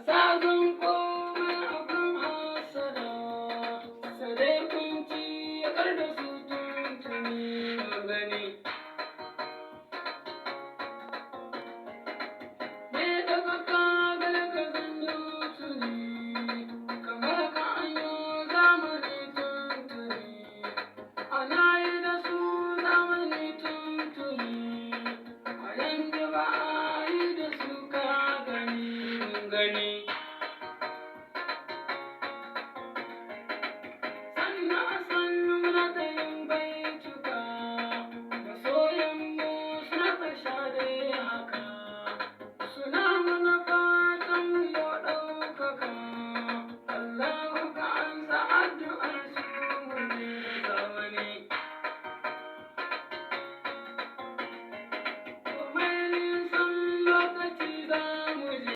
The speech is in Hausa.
Sazan komai akan hasada, sadai kunci ya kar da su tuntuni gani. Me daga kagal ka zanyo tuni, kamar ka anyo zamani tuntuni. Ana yi da su zamani tuntuni, a yanzu ba a yi da su ka gani mun gani.